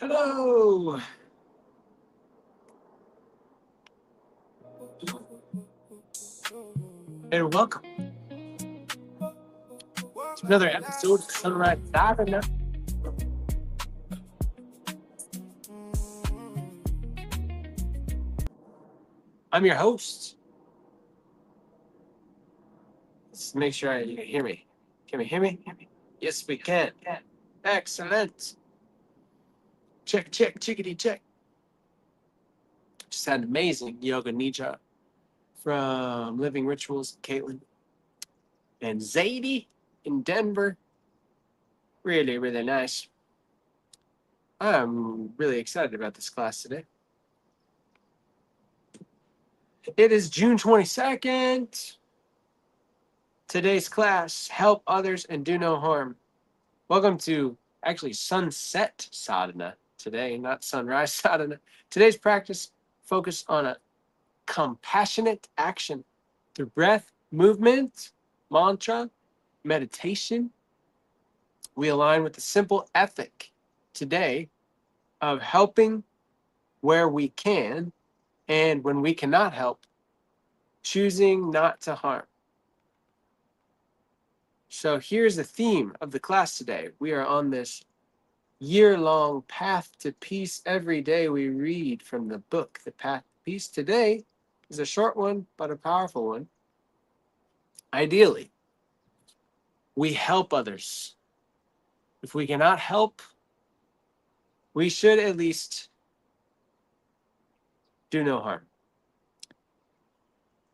Hello, and welcome to another episode of Sunrise Sadhana. I'm your host. Let's make sure you can hear me. Can we hear me? Yes, we can. Excellent. Check, chickadee, check. Just had an amazing yoga nidra from Living Rituals, Caitlin and Zadie in Denver. Really, really nice. I'm really excited about this class today. It is June 22nd. Today's class, Help Others and Do No Harm. Welcome to actually Sunset Sadhana today, not Sunrise Sadhana. Today's practice focus on a compassionate action through breath, movement, mantra, meditation. We align with the simple ethic today of helping where we can, and when we cannot help, choosing not to harm. So here's the theme of the class today. We are on this year-long path to peace. Every day we read from the book, The Path to Peace. Today is a short one, but a powerful one. Ideally, we help others. If we cannot help, we should at least do no harm.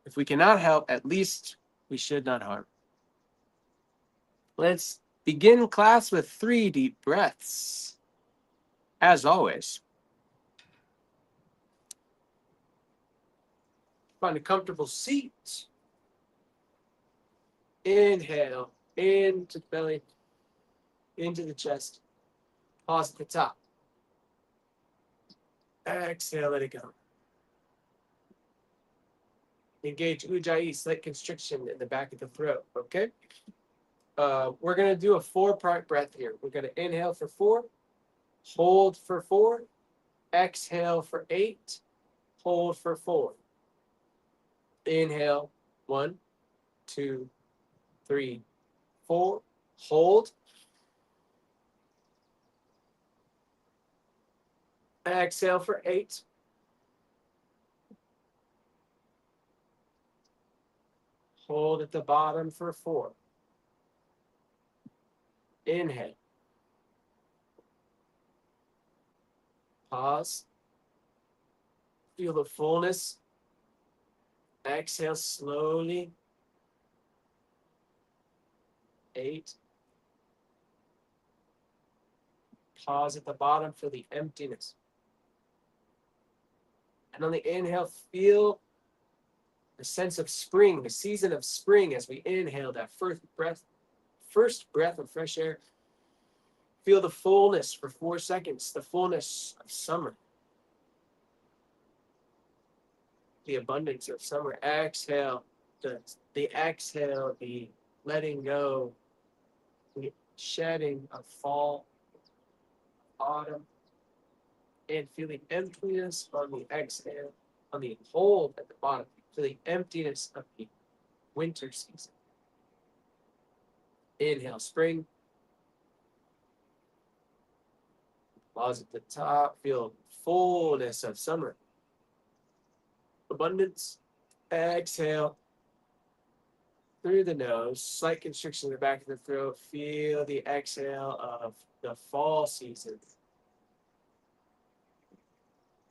If we cannot help, at least we should not harm. Let's begin class with 3 deep breaths. As always, find a comfortable seat. Inhale into the belly, into the chest. Pause at the top. Exhale, let it go. Engage Ujjayi, slight constriction in the back of the throat, okay? We're going to do a 4-part breath here. We're going to inhale for 4, hold for 4, exhale for 8, hold for 4. Inhale, 1, 2, 3, 4, hold. Exhale for 8. Hold at the bottom for 4. Inhale. Pause. Feel the fullness. Exhale slowly. 8. Pause at the bottom, feel the emptiness. And on the inhale, feel the sense of spring, the season of spring as we inhale that first breath of fresh air. Feel the fullness for 4 seconds, the fullness of summer. The abundance of summer. Exhale, the exhale, the letting go, the shedding of fall, autumn, and feel the emptiness on the exhale, on the hold at the bottom. Feel the emptiness of the winter season. Inhale, spring. Pause at the top. Feel fullness of summer. Abundance. Exhale through the nose. Slight constriction in the back of the throat. Feel the exhale of the fall season.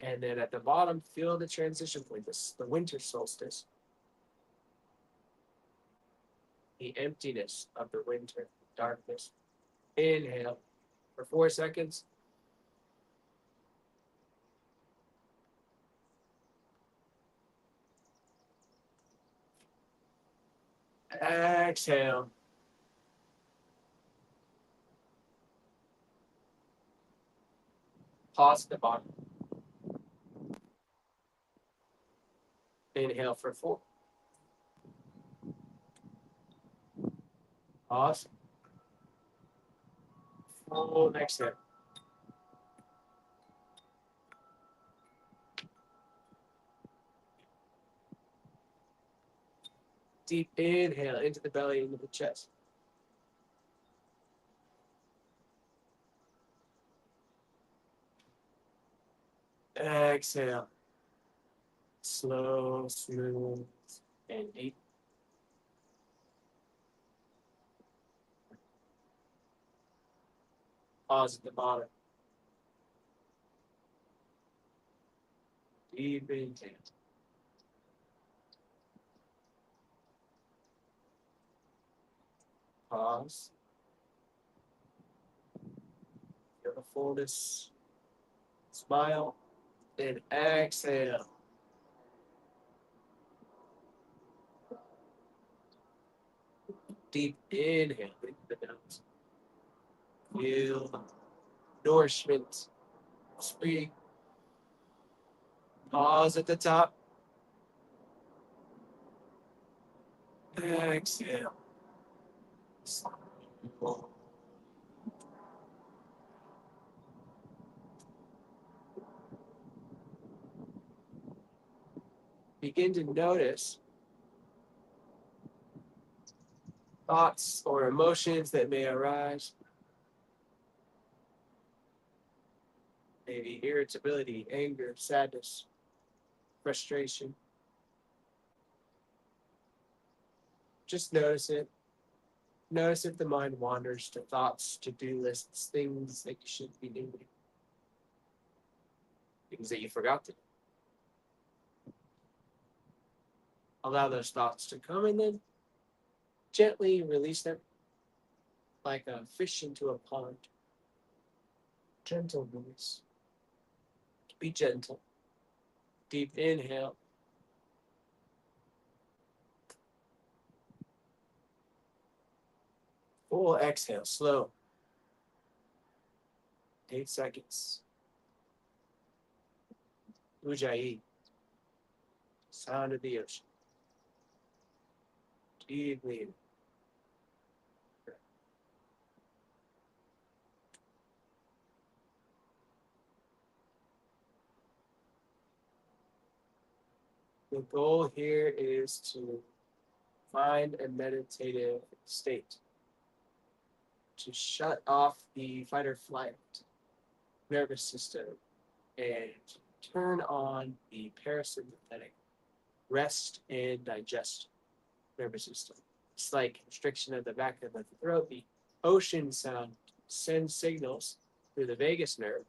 And then at the bottom, feel the transition point, the winter solstice. The emptiness of the winter, darkness. Inhale for 4 seconds. Exhale. Pause at the bottom. Inhale for 4. Pause. Full exhale. Deep inhale into the belly, into the chest. Exhale. Slow, smooth, and deep. Pause at the bottom. Deep inhale. Pause. Feel the fullness. Smile. And exhale. Deep inhale into the nose. Feel nourishment. Speak. Pause at the top. Exhale. Begin to notice thoughts or emotions that may arise. Maybe irritability, anger, sadness, frustration. Just notice it. Notice if the mind wanders to thoughts, to-do lists, things that you should be doing, things that you forgot to do. Allow those thoughts to come and then gently release them like a fish into a pond. Gentle release. Be gentle. Deep inhale. Full exhale, slow. 8 seconds. Ujjayi. Sound of the ocean. Deeply in. The goal here is to find a meditative state, to shut off the fight or flight nervous system and turn on the parasympathetic rest and digest nervous system. It's like constriction of the back of the throat. The ocean sound sends signals through the vagus nerve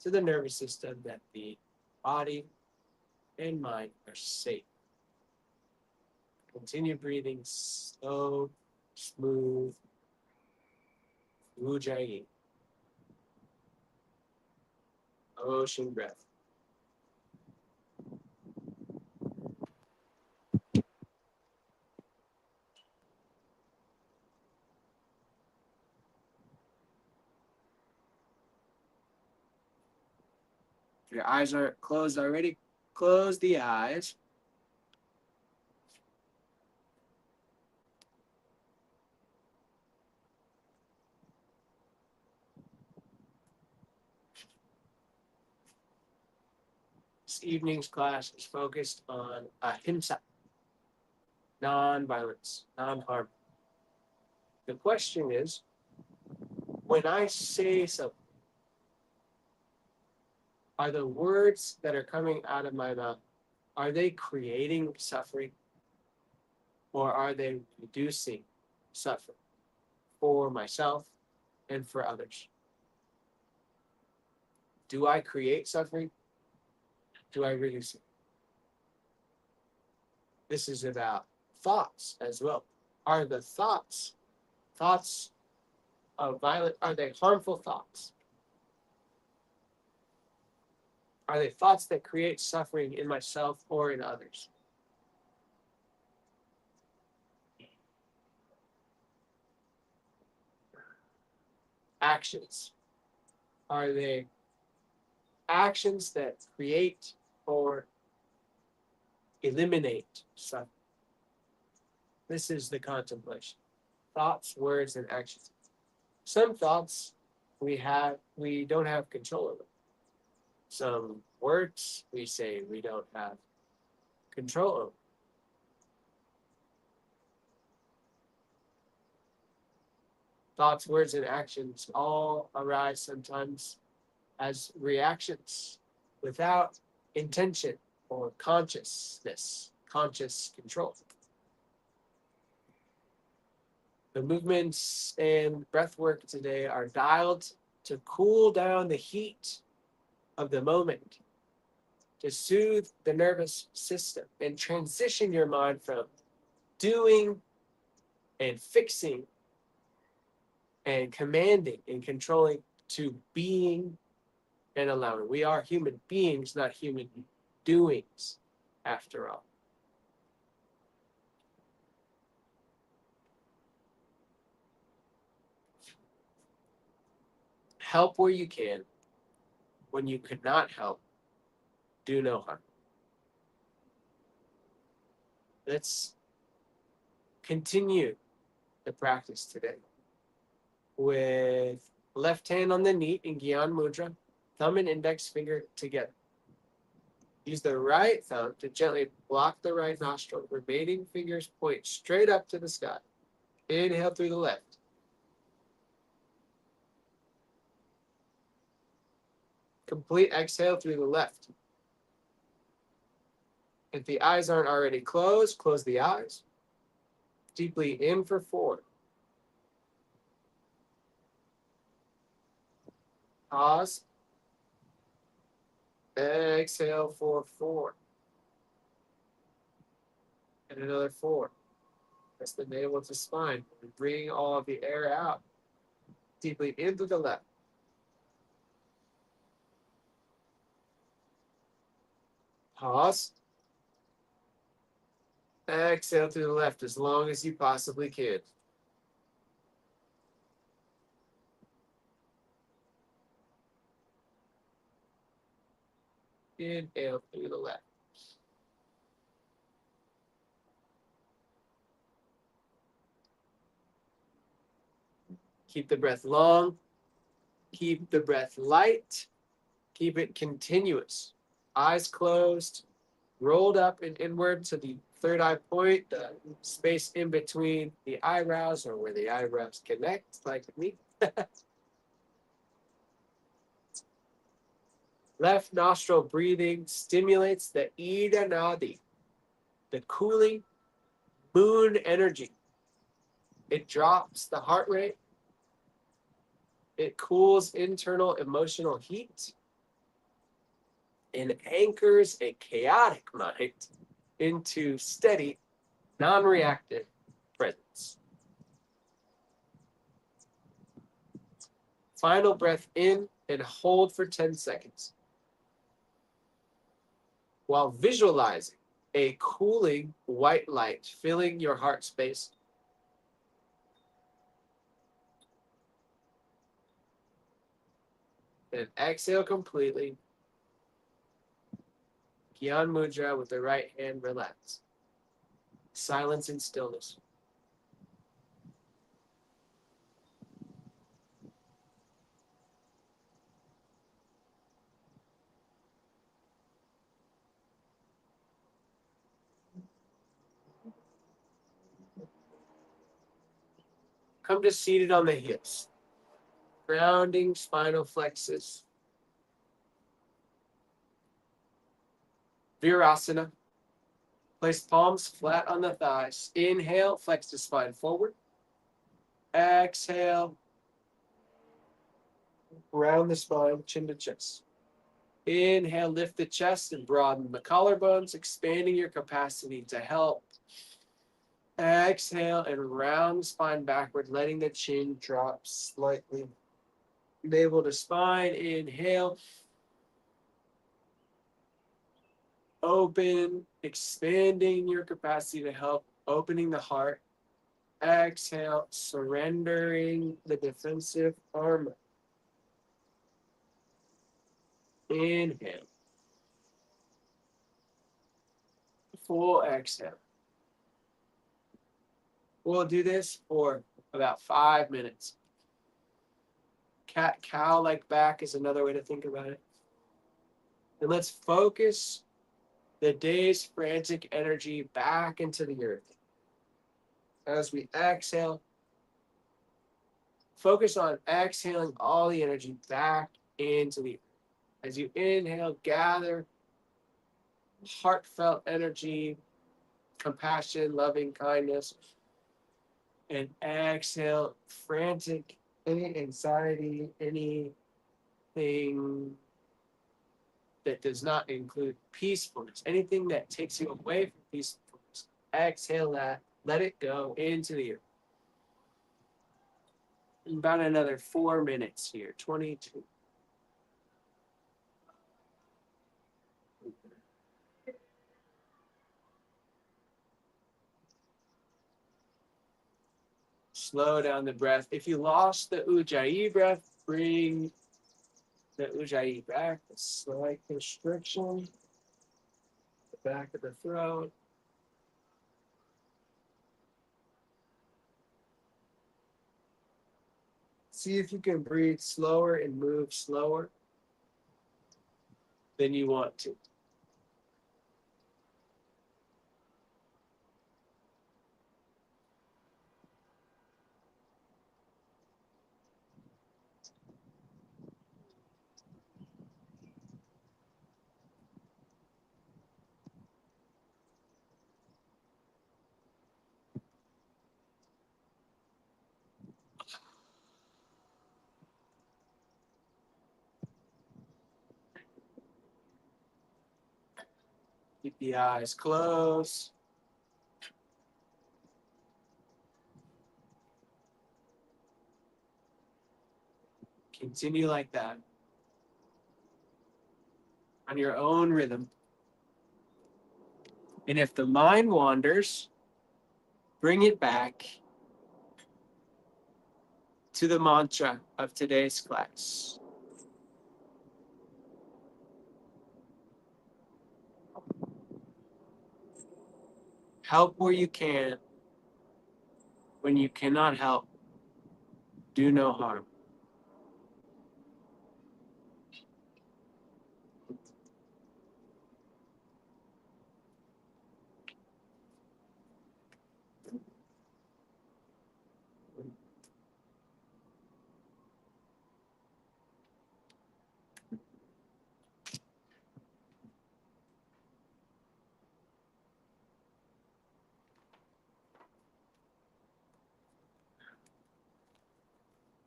to the nervous system that the body and mind are safe. Continue breathing slow, smooth, Ujjayi. Ocean breath. If your eyes are closed already, close the eyes. This evening's class is focused on Ahimsa, non-violence, non-harm. The question is, when I say something, are the words that are coming out of my mouth, are they creating suffering or are they reducing suffering for myself and for others? Do I create suffering? Do I reduce it? This is about thoughts as well. Are the thoughts of violence, are they harmful thoughts? Are they thoughts that create suffering in myself or in others? Actions. Are they actions that create or eliminate suffering? This is the contemplation. Thoughts, words, and actions. Some thoughts we don't have control over. Some words we say we don't have control over. Thoughts, words, and actions all arise sometimes as reactions without intention or consciousness, conscious control. The movements and breath work today are dialed to cool down the heat of the moment, to soothe the nervous system and transition your mind from doing and fixing and commanding and controlling to being and allowing. We are human beings, not human doings, after all. Help where you can. When you could not help, do no harm. Let's continue the practice today with left hand on the knee in Gyan Mudra, thumb and index finger together. Use the right thumb to gently block the right nostril. Remaining fingers point straight up to the sky. Inhale through the left. Complete exhale through the left. If the eyes aren't already closed, close the eyes. Deeply in for 4. Pause. Exhale for 4. And another 4. Press the navel to spine. Bring all of the air out. Deeply into the left. Pause. Exhale to the left as long as you possibly can. Inhale through the left. Keep the breath long. Keep the breath light. Keep it continuous. Eyes closed, rolled up and inward to the third eye point, the space in between the eyebrows or where the eyebrows connect, like me. Left nostril breathing stimulates the Ida Nadi, the cooling moon energy. It drops the heart rate. It cools internal emotional heat and anchors a chaotic mind into steady, non-reactive presence. Final breath in and hold for 10 seconds while visualizing a cooling white light filling your heart space. And exhale completely. Gyan Mudra with the right hand relax. Silence and stillness. Come to seated on the hips. Grounding spinal plexus. Virasana. Place palms flat on the thighs. Inhale, flex the spine forward. Exhale, round the spine, chin to chest. Inhale, lift the chest and broaden the collarbones, expanding your capacity to help. Exhale and round the spine backward, letting the chin drop slightly. Navel to spine, inhale. Open, expanding your capacity to help, opening the heart. Exhale, surrendering the defensive armor. Inhale. Full exhale. We'll do this for about 5 minutes. Cat-cow like back is another way to think about it. And let's focus the day's frantic energy back into the earth. As we exhale, focus on exhaling all the energy back into the earth. As you inhale, gather heartfelt energy, compassion, loving kindness, and exhale frantic, any anxiety, anything that does not include peacefulness, anything that takes you away from peacefulness. Exhale that, let it go into the earth. About another 4 minutes here, 22. Slow down the breath. If you lost the Ujjayi breath, bring the Ujjayi back. A slight constriction, the back of the throat. See if you can breathe slower and move slower than you want to. Keep the eyes closed. Continue like that on your own rhythm. And if the mind wanders, bring it back to the mantra of today's class. Help where you can. When you cannot help, do no harm.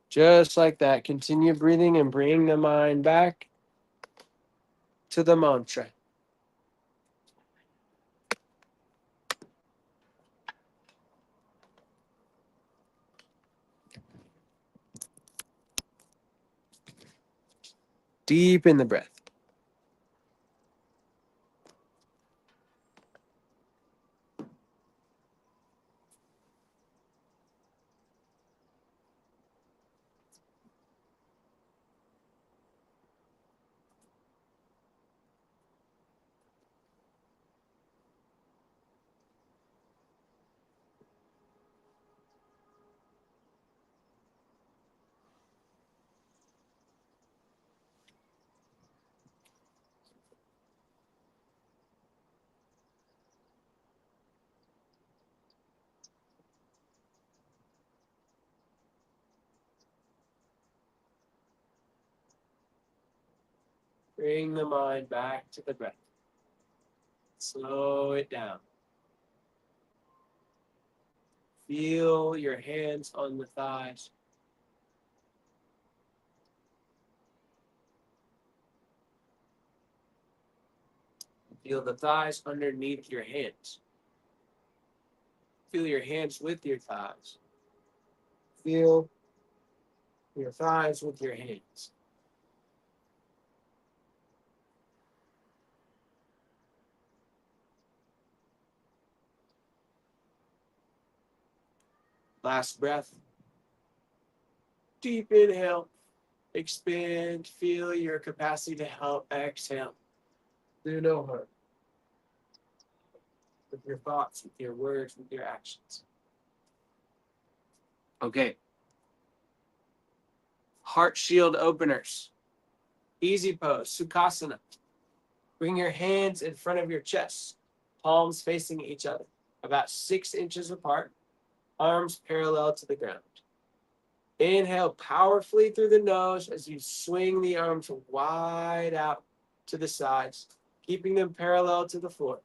Just like that, continue breathing and bring the mind back to the mantra. Deep in the breath. Bring the mind back to the breath. Slow it down. Feel your hands on the thighs. Feel the thighs underneath your hands. Feel your hands with your thighs. Feel your thighs with your hands. Last breath. Deep inhale. Expand. Feel your capacity to help. Exhale. Do no harm. With your thoughts, with your words, with your actions. Okay. Heart shield openers. Easy pose, Sukhasana. Bring your hands in front of your chest, palms facing each other, about 6 inches apart, arms parallel to the ground. Inhale powerfully through the nose as you swing the arms wide out to the sides, keeping them parallel to the floor.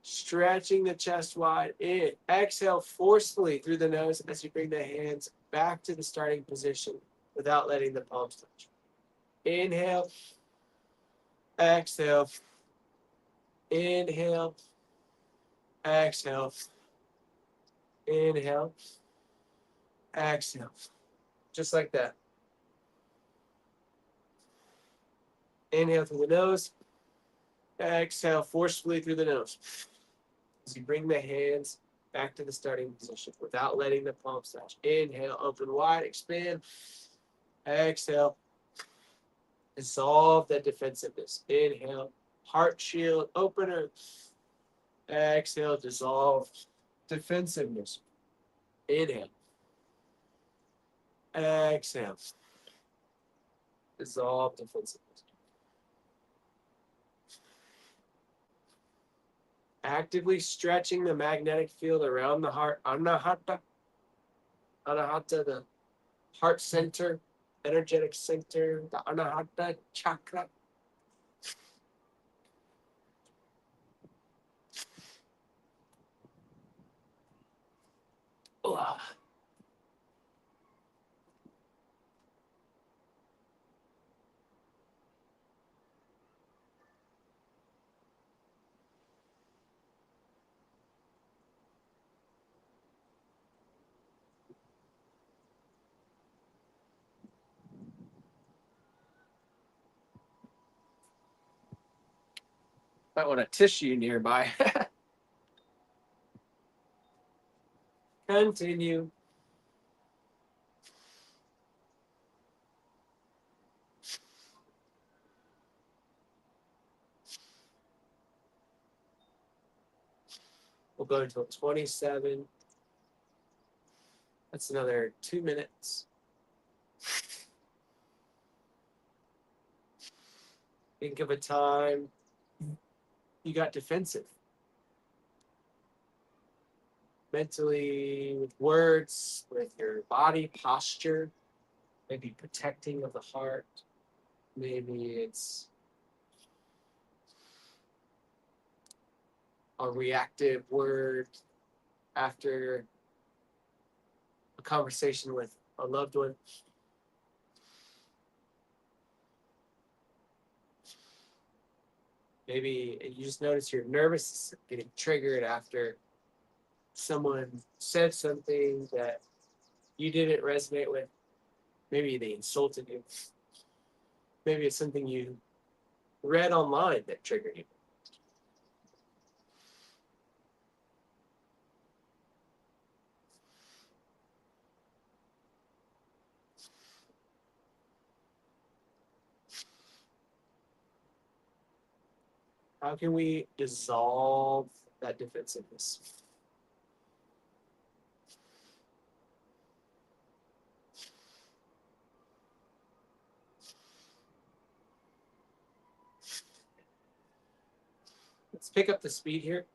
Stretching the chest wide. In. Exhale forcefully through the nose as you bring the hands back to the starting position without letting the palms touch. Inhale. Exhale. Inhale. Exhale. Inhale. Exhale. Just like that. Inhale through the nose. Exhale forcefully through the nose. As you bring the hands back to the starting position without letting the palms touch. Inhale, open wide, expand. Exhale. Dissolve that defensiveness. Inhale, heart shield opener. Exhale, dissolve defensiveness. Inhale. Exhale. Dissolve defensiveness. Actively stretching the magnetic field around the heart. Anahata. Anahata, the heart center, energetic center, the Anahata chakra. Ugh. Might want a tissue nearby. Continue. We'll go until 27. That's another 2 minutes. Think of a time you got defensive. Mentally, with words, with your body posture, maybe protecting of the heart. Maybe it's a reactive word after a conversation with a loved one. Maybe you just notice you're nervous, getting triggered after someone said something that you didn't resonate with. Maybe they insulted you. Maybe it's something you read online that triggered you. How can we dissolve that defensiveness? Let's pick up the speed here.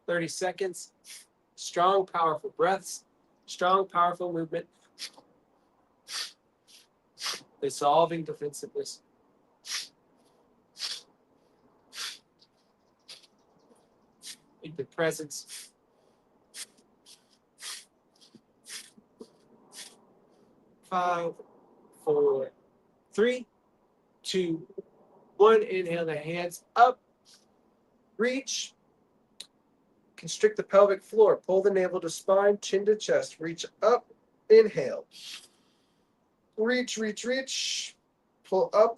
"30 seconds. Strong, powerful breaths. Strong, powerful movement. Dissolving defensiveness. Into presence. 5, 4, 3, 2, 1. Inhale the hands up. Reach. Constrict the pelvic floor. Pull the navel to spine, chin to chest. Reach up. Inhale. Reach, reach, reach. Pull up.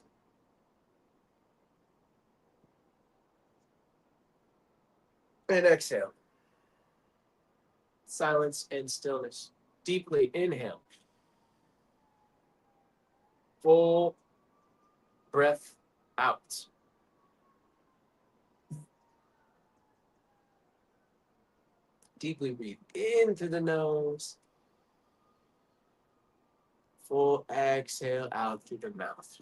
And exhale. Silence and stillness. Deeply inhale. Full breath out. Deeply breathe in through the nose. Full exhale out through the mouth.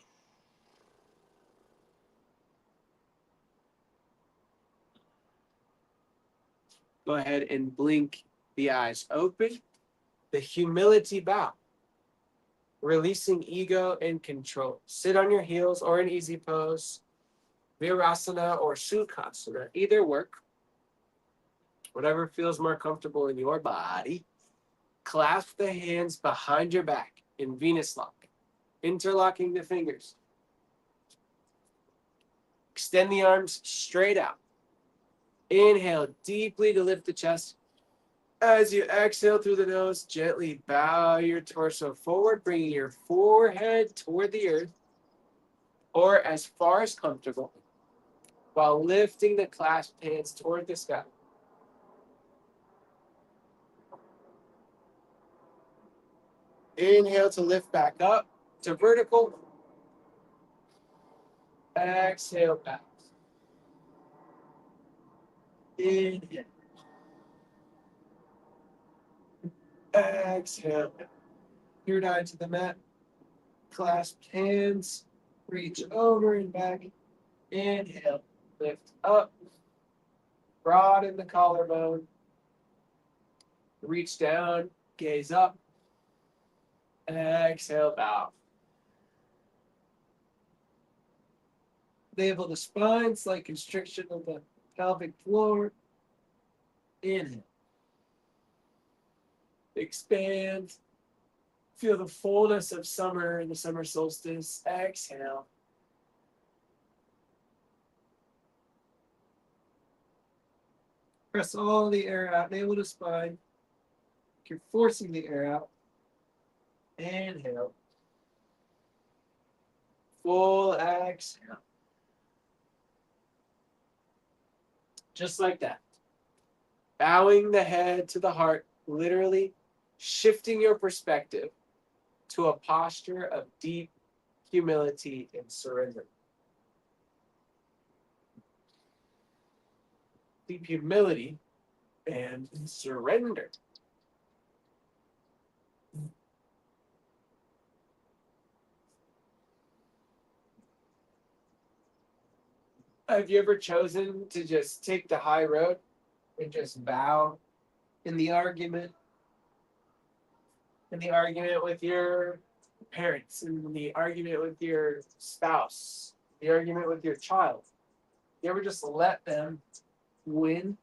Go ahead and blink the eyes open. The humility bow. Releasing ego and control. Sit on your heels or in easy pose. Virasana or Sukhasana. Either work. Whatever feels more comfortable in your body. Clasp the hands behind your back in Venus lock. Interlocking the fingers. Extend the arms straight out. Inhale deeply to lift the chest. As you exhale through the nose, gently bow your torso forward, bringing your forehead toward the earth or as far as comfortable, while lifting the clasped hands toward the sky. Inhale to lift back up to vertical. Exhale back. Inhale. Exhale. Third eye to the mat. Clasped hands. Reach over and back. Inhale. Lift up. Broaden the collarbone. Reach down. Gaze up. Exhale, bow. Navel to spine, slight constriction of the pelvic floor. Inhale. Expand. Feel the fullness of summer and the summer solstice. Exhale. Press all the air out, navel to spine. You're forcing the air out. Inhale. Full exhale. Just like that. Bowing the head to the heart, literally shifting your perspective to a posture of deep humility and surrender. Deep humility and surrender. Have you ever chosen to just take the high road and just bow in the argument? In the argument with your parents, in the argument with your spouse, the argument with your child. You ever just let them win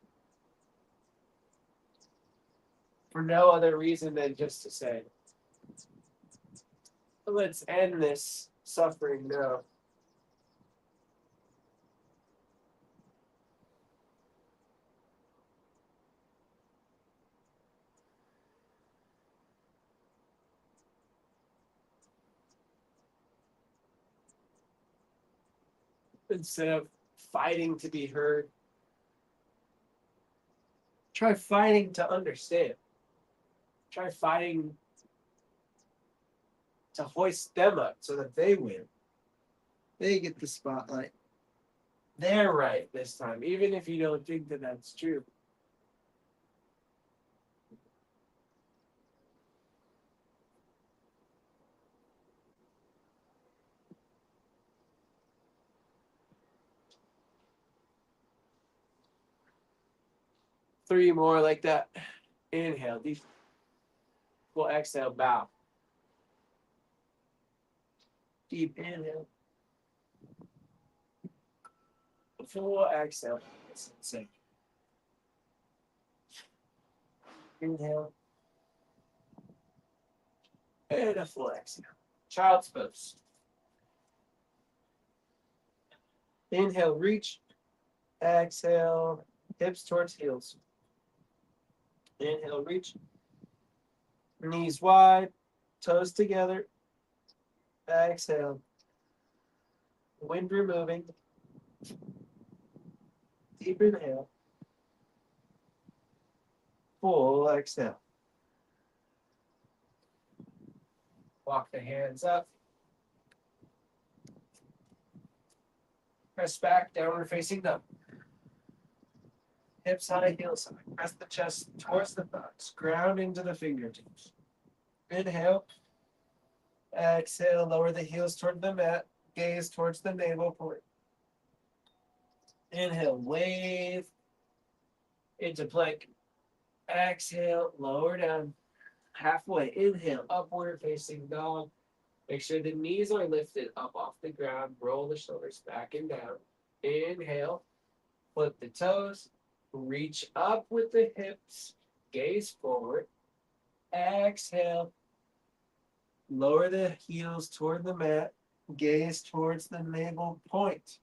for no other reason than just to say, let's end this suffering now. Instead of fighting to be heard, try fighting to understand. Try fighting to hoist them up so that they win. They get the spotlight. They're right this time, even if you don't think that that's true. Three more like that. Inhale, deep. Full exhale, bow. Deep inhale. Full exhale. Sink. Inhale. And a full exhale. Child's pose. Inhale, reach. Exhale, hips towards heels. Inhale, reach. Knees wide, toes together. Exhale. Wind removing. Deep inhale. Full exhale. Walk the hands up. Press back, downward facing dog. Hips high, heels high. Press the chest towards the thighs. Ground into the fingertips. Inhale. Exhale. Lower the heels toward the mat. Gaze towards the navel point. Inhale. Wave into plank. Exhale. Lower down. Halfway. Inhale. Upward facing dog. Make sure the knees are lifted up off the ground. Roll the shoulders back and down. Inhale. Flip the toes. Reach up with the hips. Gaze forward. Exhale. Lower the heels toward the mat. Gaze towards the navel point.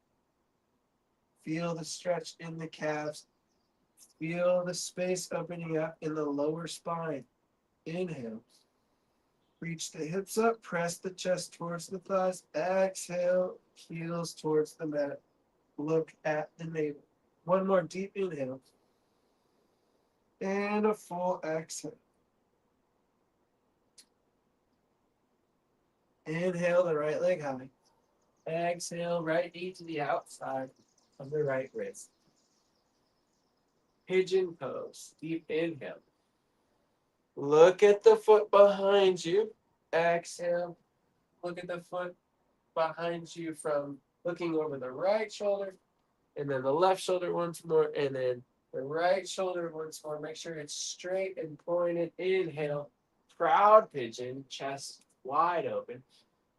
Feel the stretch in the calves. Feel the space opening up in the lower spine. Inhale. Reach the hips up. Press the chest towards the thighs. Exhale. Heels towards the mat. Look at the navel. One more deep inhale. And a full exhale. Inhale the right leg high. Exhale, right knee to the outside of the right wrist. Pigeon pose. Deep inhale. Look at the foot behind you. Exhale. Look at the foot behind you from looking over the right shoulder, and then the left shoulder once more, and then the right shoulder once more. Make sure it's straight and pointed. Inhale. Proud pigeon, chest wide open.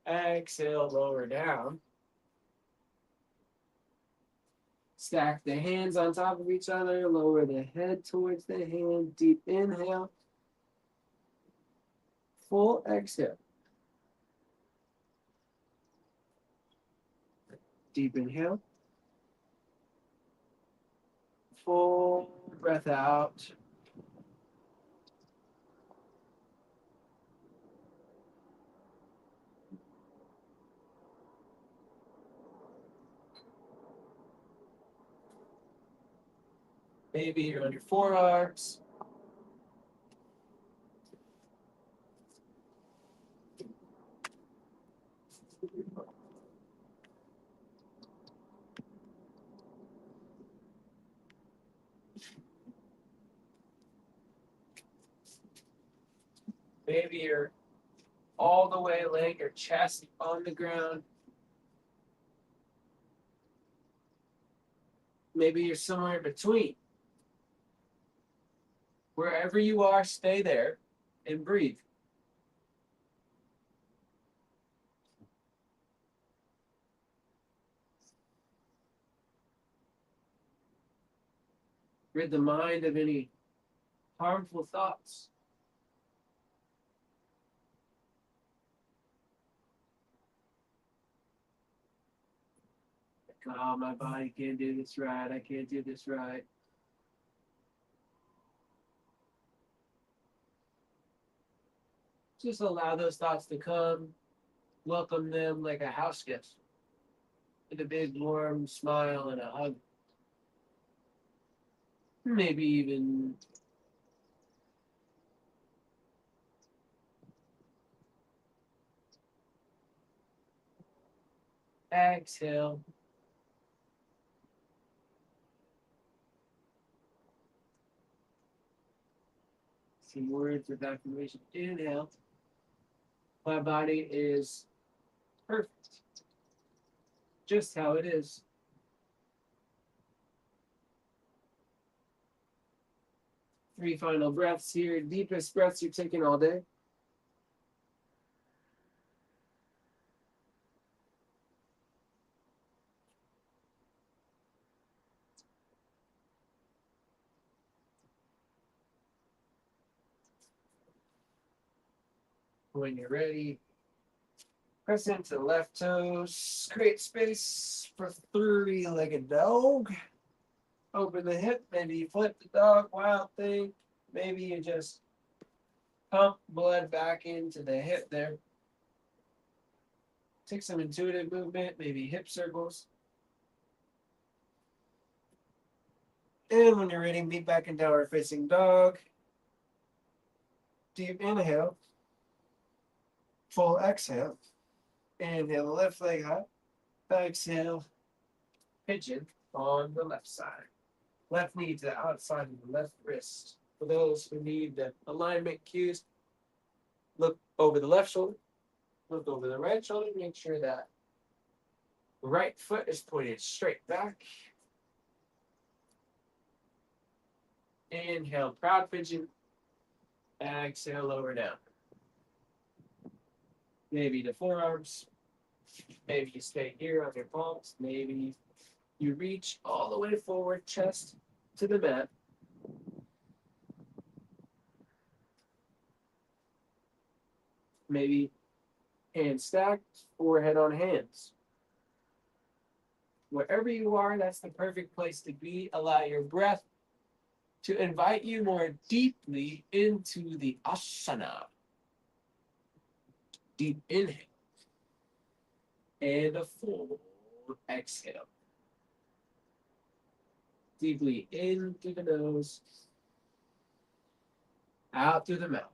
Exhale, lower down. Stack the hands on top of each other. Lower the head towards the hand. Deep inhale. Full exhale. Deep inhale. Full breath out. Maybe you're on your forearms. Maybe you're all the way laying your chest on the ground. Maybe you're somewhere in between. Wherever you are, stay there and breathe. Rid the mind of any harmful thoughts. Like, oh, my body can't do this right. I can't do this right. Just allow those thoughts to come. Welcome them like a house guest with a big warm smile and a hug. Maybe even exhale. Some words of affirmation. Inhale. My body is perfect. Just how it is. 3 final breaths here. Deepest breaths you're taking all day. When you're ready, press into the left toes. Create space for 3-legged dog. Open the hip. Maybe you flip the dog. Wild thing. Maybe you just pump blood back into the hip there. Take some intuitive movement, maybe hip circles. And when you're ready, meet back in downward facing dog. Deep inhale. Full exhale. Inhale the left leg high. Exhale. Pigeon on the left side. Left knee to the outside of the left wrist. For those who need the alignment cues, look over the left shoulder, look over the right shoulder, make sure that the right foot is pointed straight back. Inhale, proud pigeon. Exhale, lower down. Maybe the forearms. Maybe you stay here on your palms. Maybe you reach all the way forward, chest to the mat. Maybe hands stacked, forehead on hands. Wherever you are, that's the perfect place to be. Allow your breath to invite you more deeply into the asana. Deep inhale and a full exhale. Deeply in through the nose, out through the mouth.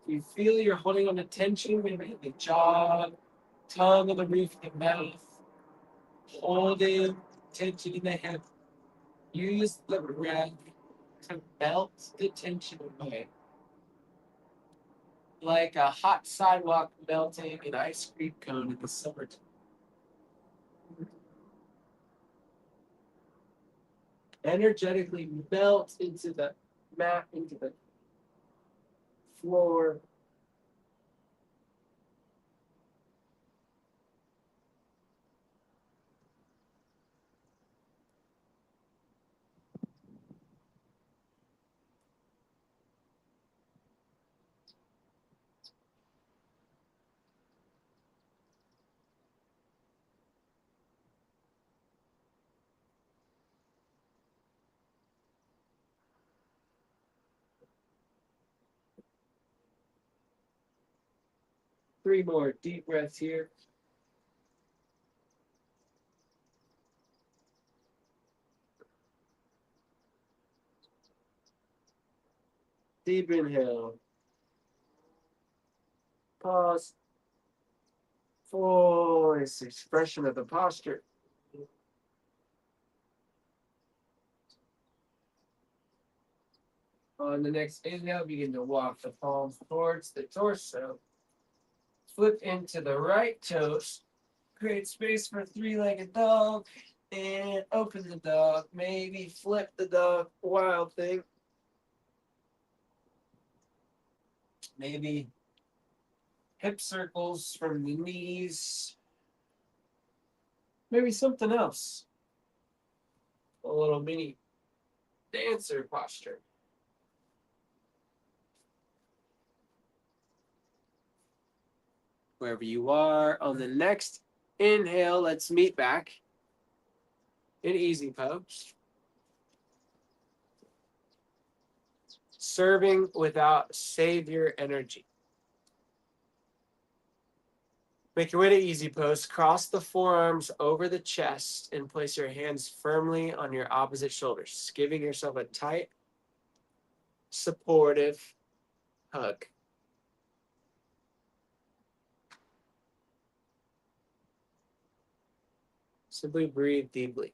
You feel you're holding on to tension, maybe in the jaw, tongue on the roof of the mouth, holding tension in the hip. Use the breath to melt the tension away. Like a hot sidewalk melting an ice cream cone in the summertime. Energetically melt into the mat, into the floor. Three more deep breaths here. Deep inhale. Pause. Voice expression of the posture. On the next inhale, begin to walk the palms towards the torso. Flip into the right toes. Create space for three-legged dog. And open the dog. Maybe flip the dog. Wild thing. Maybe hip circles from the knees. Maybe something else. A little mini dancer posture. Wherever you are, on the next inhale, let's meet back in easy pose. Serving without savior energy. Make your way to easy pose. Cross the forearms over the chest and place your hands firmly on your opposite shoulders, giving yourself a tight, supportive hug. Simply breathe deeply.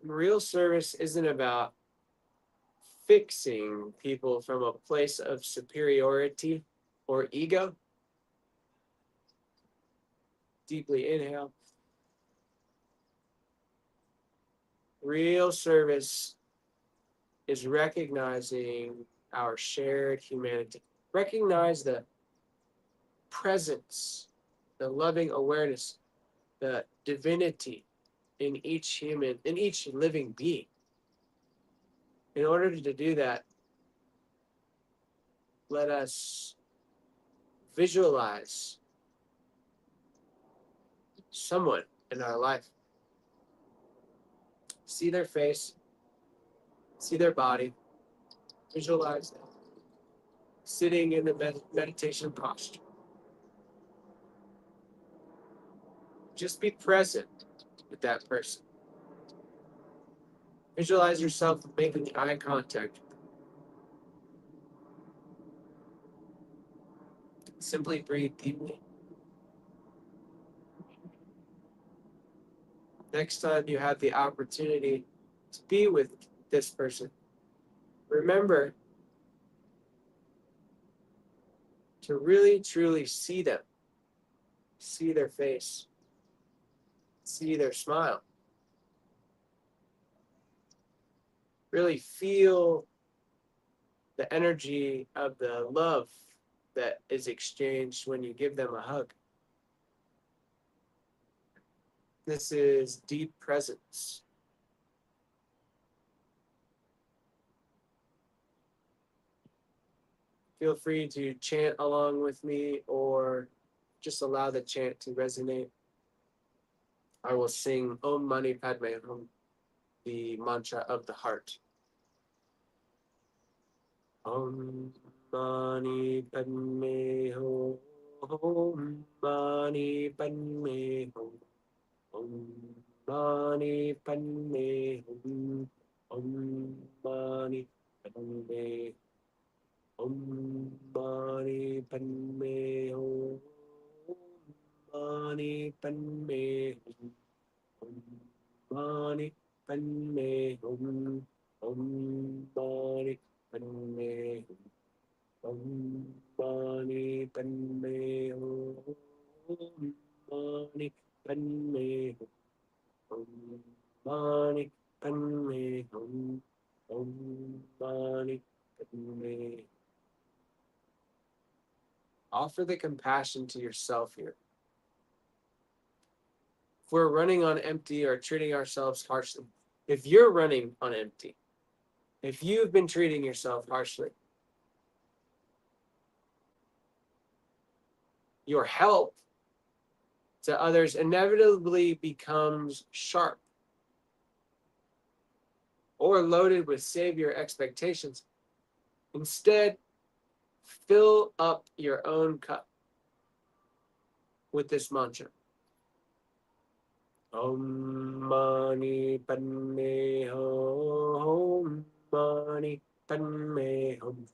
Real service isn't about fixing people from a place of superiority or ego. Deeply inhale. Real service is recognizing our shared humanity. Recognize the presence, the loving awareness, the divinity in each human, in each living being. In order to do that, let us visualize someone in our life. See their face, see their body, visualize them sitting in the meditation posture. Just be present with that person. Visualize yourself making eye contact. Simply breathe deeply. Next time you have the opportunity to be with this person, remember to really truly see them, see their face, see their smile. Really feel the energy of the love that is exchanged when you give them a hug. This is deep presence. Feel free to chant along with me or just allow the chant to resonate. I will sing Om Mani Padme Hum, the mantra of the heart. Om Mani Padme Hum, Om Mani Padme Hum, Om Mani Padme Hum, Om Mani Padme Om Mani Padme Hum, Mani Padme Hum, Om Mani Padme Hum, Om Mani Padme Hum, Om Mani Padme Hum, Om Mani Padme Hum, Om Mani Padme Hum, Om Mani Padme Hum. Offer the compassion to yourself here. If we're running on empty or treating ourselves harshly, if you're running on empty, if you've been treating yourself harshly, your help to others inevitably becomes sharp or loaded with savior expectations. Instead, fill up your own cup with this mantra. Om Mani Padme Hum, Mani Padme Hum,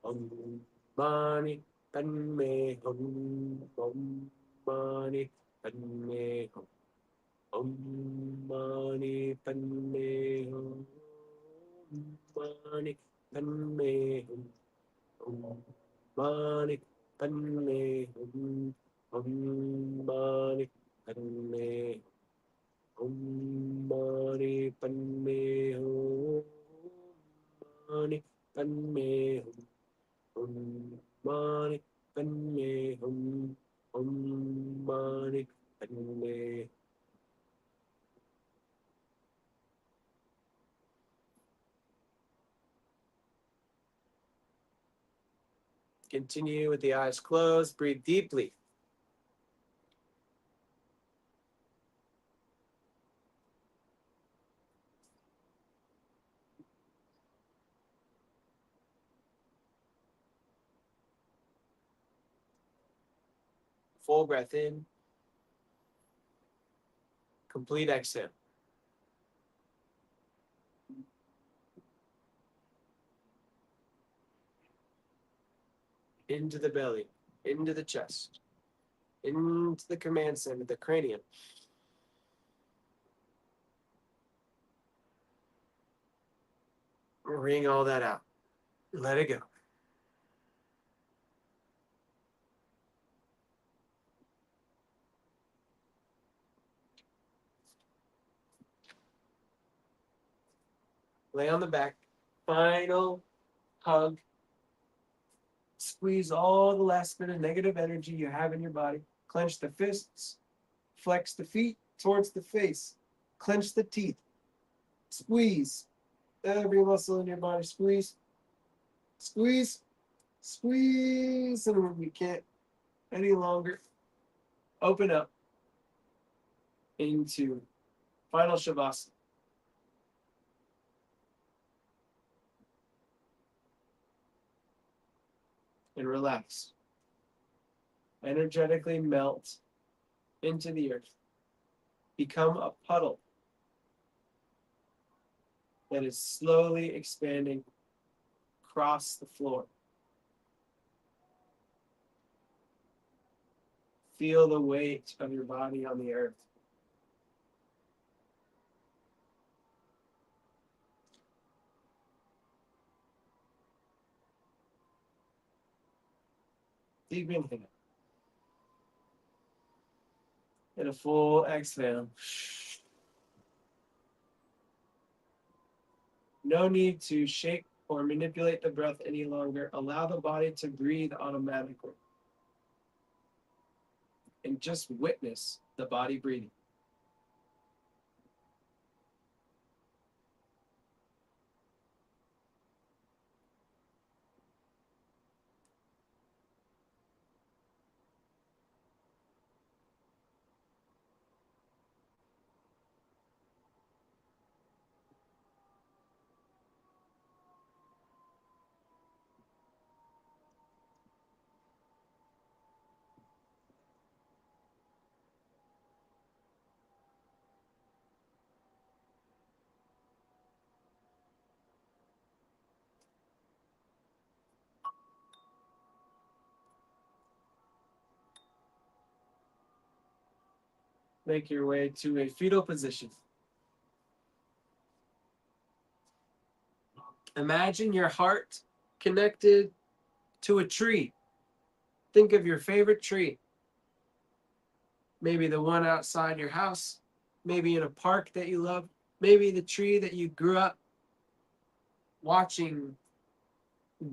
Om Mani Padme Hum, Om Mani Padme Hum, Om Mani Padme Hum, Mani Padme Hum, Om Mani Padme Hum, Om Mani Padme Hum, Mani Padme Hum, Mani Padme Hum, Om Mani Padme Hum, Om Mani Padme. Continue with the eyes closed. Breathe deeply. Full breath in. Complete exhale. Into the belly, into the chest, into the command center, the cranium. Wring all that out. Let it go. Lay on the back. Final hug. Squeeze all the last bit of negative energy you have in your body. Clench the fists. Flex the feet towards the face. Clench the teeth. Squeeze. Every muscle in your body. Squeeze. Squeeze. Squeeze. And when you can't any longer, open up into final Shavasana. And relax. Energetically melt into the earth. Become a puddle that is slowly expanding across the floor. Feel the weight of your body on the earth. Deep inhale. And a full exhale. No need to shake or manipulate the breath any longer. Allow the body to breathe automatically. And just witness the body breathing. Make your way to a fetal position. Imagine your heart connected to a tree. Think of your favorite tree. Maybe the one outside your house, maybe in a park that you love, maybe the tree that you grew up watching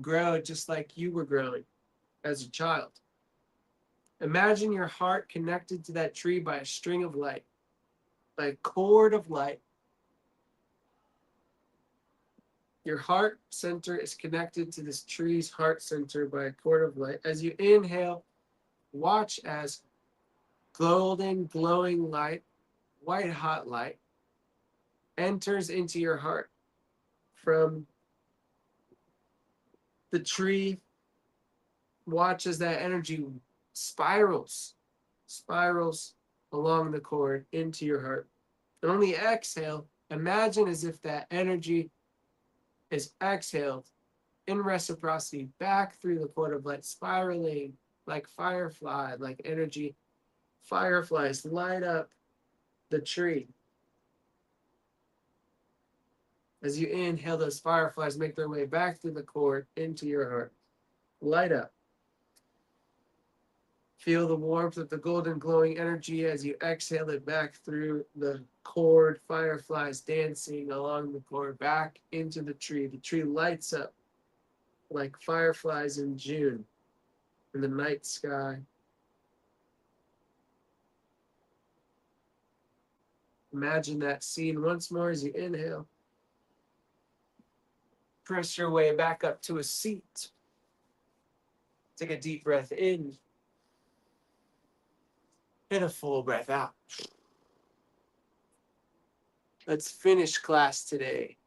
grow just like you were growing as a child. Imagine your heart connected to that tree by a string of light, by a cord of light. Your heart center is connected to this tree's heart center by a cord of light. As you inhale, watch as golden, glowing light, white hot light, enters into your heart from the tree. Watch as that energy spirals along the cord into your heart. And on the exhale, imagine as if that energy is exhaled in reciprocity back through the cord of light, spiraling like firefly, like energy. Fireflies light up the tree. As you inhale, those fireflies make their way back through the cord into your heart. Light up. Feel the warmth of the golden glowing energy as you exhale it back through the cord, fireflies dancing along the cord back into the tree. The tree lights up like fireflies in June in the night sky. Imagine that scene once more as you inhale. Press your way back up to a seat. Take a deep breath in and a full breath out. Let's finish class today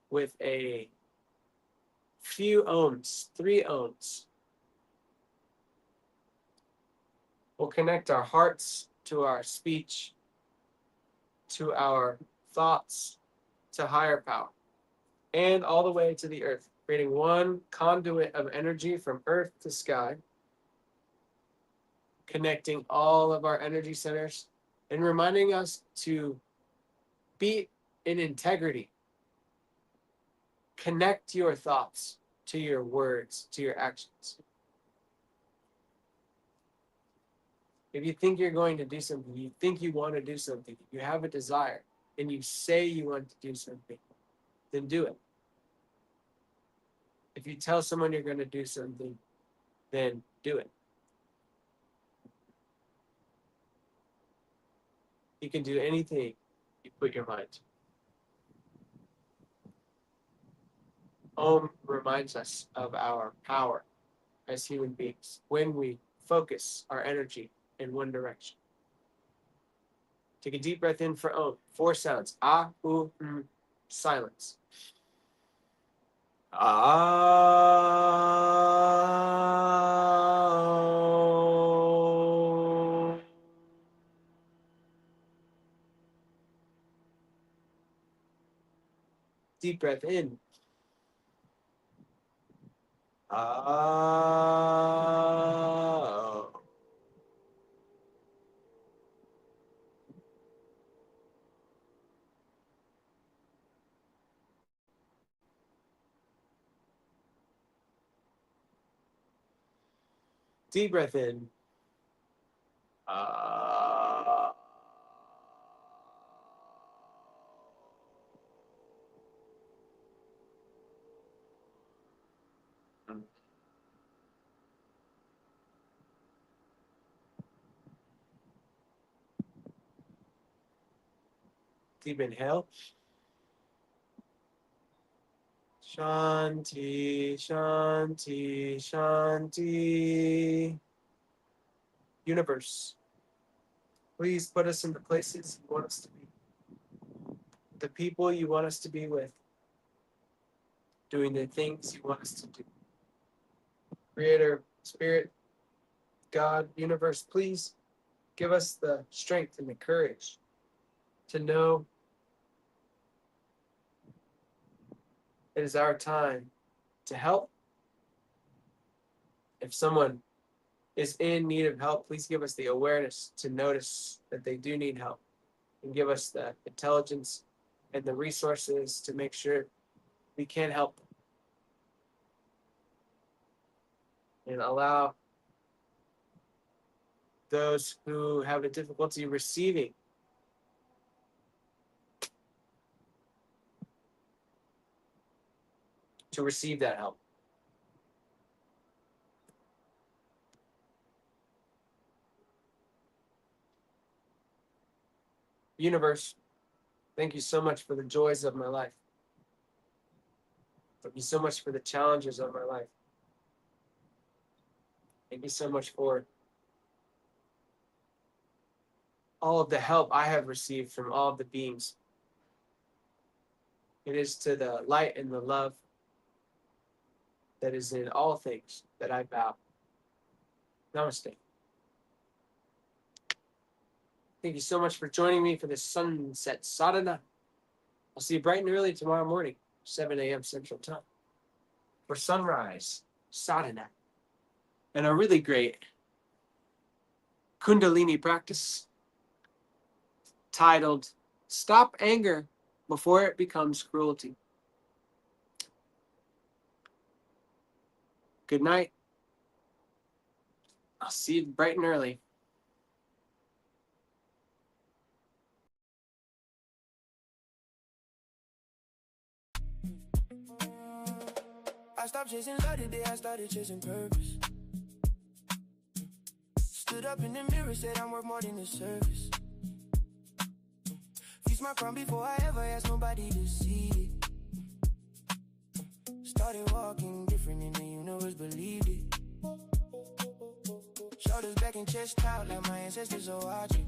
with a few ohms, 3 ohms. We'll connect our hearts to our speech, to our thoughts, to higher power, and all the way to the earth, creating one conduit of energy from earth to sky, connecting all of our energy centers and reminding us to be in integrity. Connect your thoughts to your words, to your actions. If you think you're going to do something, you think you want to do something, you have a desire, and you say you want to do something, then do it. If you tell someone you're going to do something, then do it. You can do anything you put your mind to. Om reminds us of our power as human beings when we focus our energy in one direction. Take a deep breath in for Om. 4 sounds. Ah, U, silence. Ah. Deep breath in. Ah. Deep breath in. Deep inhale. Shanti, Shanti, Shanti. Universe, please put us in the places you want us to be. The people you want us to be with. Doing the things you want us to do. Creator, Spirit, God, Universe, please give us the strength and the courage to know it is our time to help. If someone is in need of help, please give us the awareness to notice that they do need help, and give us the intelligence and the resources to make sure we can help them. And allow those who have a difficulty receiving to receive that help. Universe, thank you so much for the joys of my life. Thank you so much for the challenges of my life. Thank you so much for all of the help I have received from all of the beings. It is to the light and the love that is in all things that I bow. Namaste. Thank you so much for joining me for this Sunset Sadhana. I'll see you bright and early tomorrow morning, 7 a.m. Central Time, for Sunrise Sadhana and a really great Kundalini practice titled Stop Anger Before It Becomes Cruelty. Good night. I'll see you bright and early. I stopped chasing love today, I started chasing purpose. Stood up in the mirror, said I'm worth more than the surface. Feast my crown before I ever asked nobody to see it. Started walking different and the universe believed it. Shoulders back and chest out like my ancestors are watching.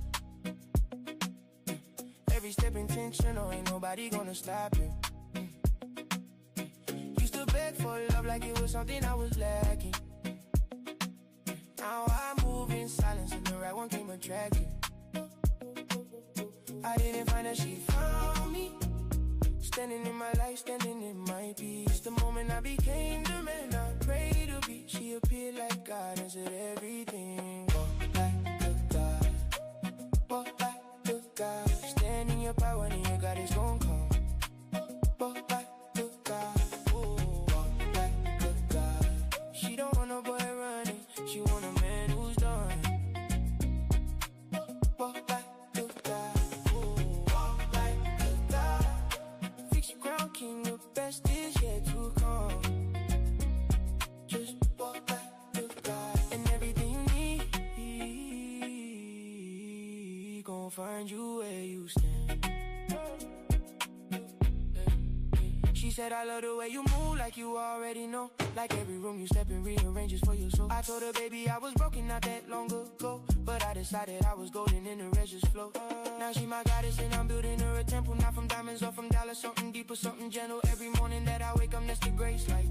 Every step intentional, ain't nobody gonna stop it. Used to beg for love like it was something I was lacking. Now I move in silence and the right one came attracted. I didn't find her, she found me. Standing in my life, standing in my peace. The moment I became the man I prayed to be, she appeared like God and said everything. Walk like the God, walk like the God. Stand in your power and your God is gon' come. Walk like the God, oh, walk like the God. She don't want no boy running, she want a man who's done. Walk like the God, oh, walk like the God. Fix your crown, king, the best is yet to come. Just walk like the God, and everything you need gon' find you where you stand. She said, I love the way you move like you already know. Like every room you step in rearranges for your soul. I told her, baby, I was broken not that long ago, but I decided I was golden and the rest just flow. Now she my goddess and I'm building her a temple. Not from diamonds or from dollars, something deeper, something gentle. Every morning that I wake up, that's the grace like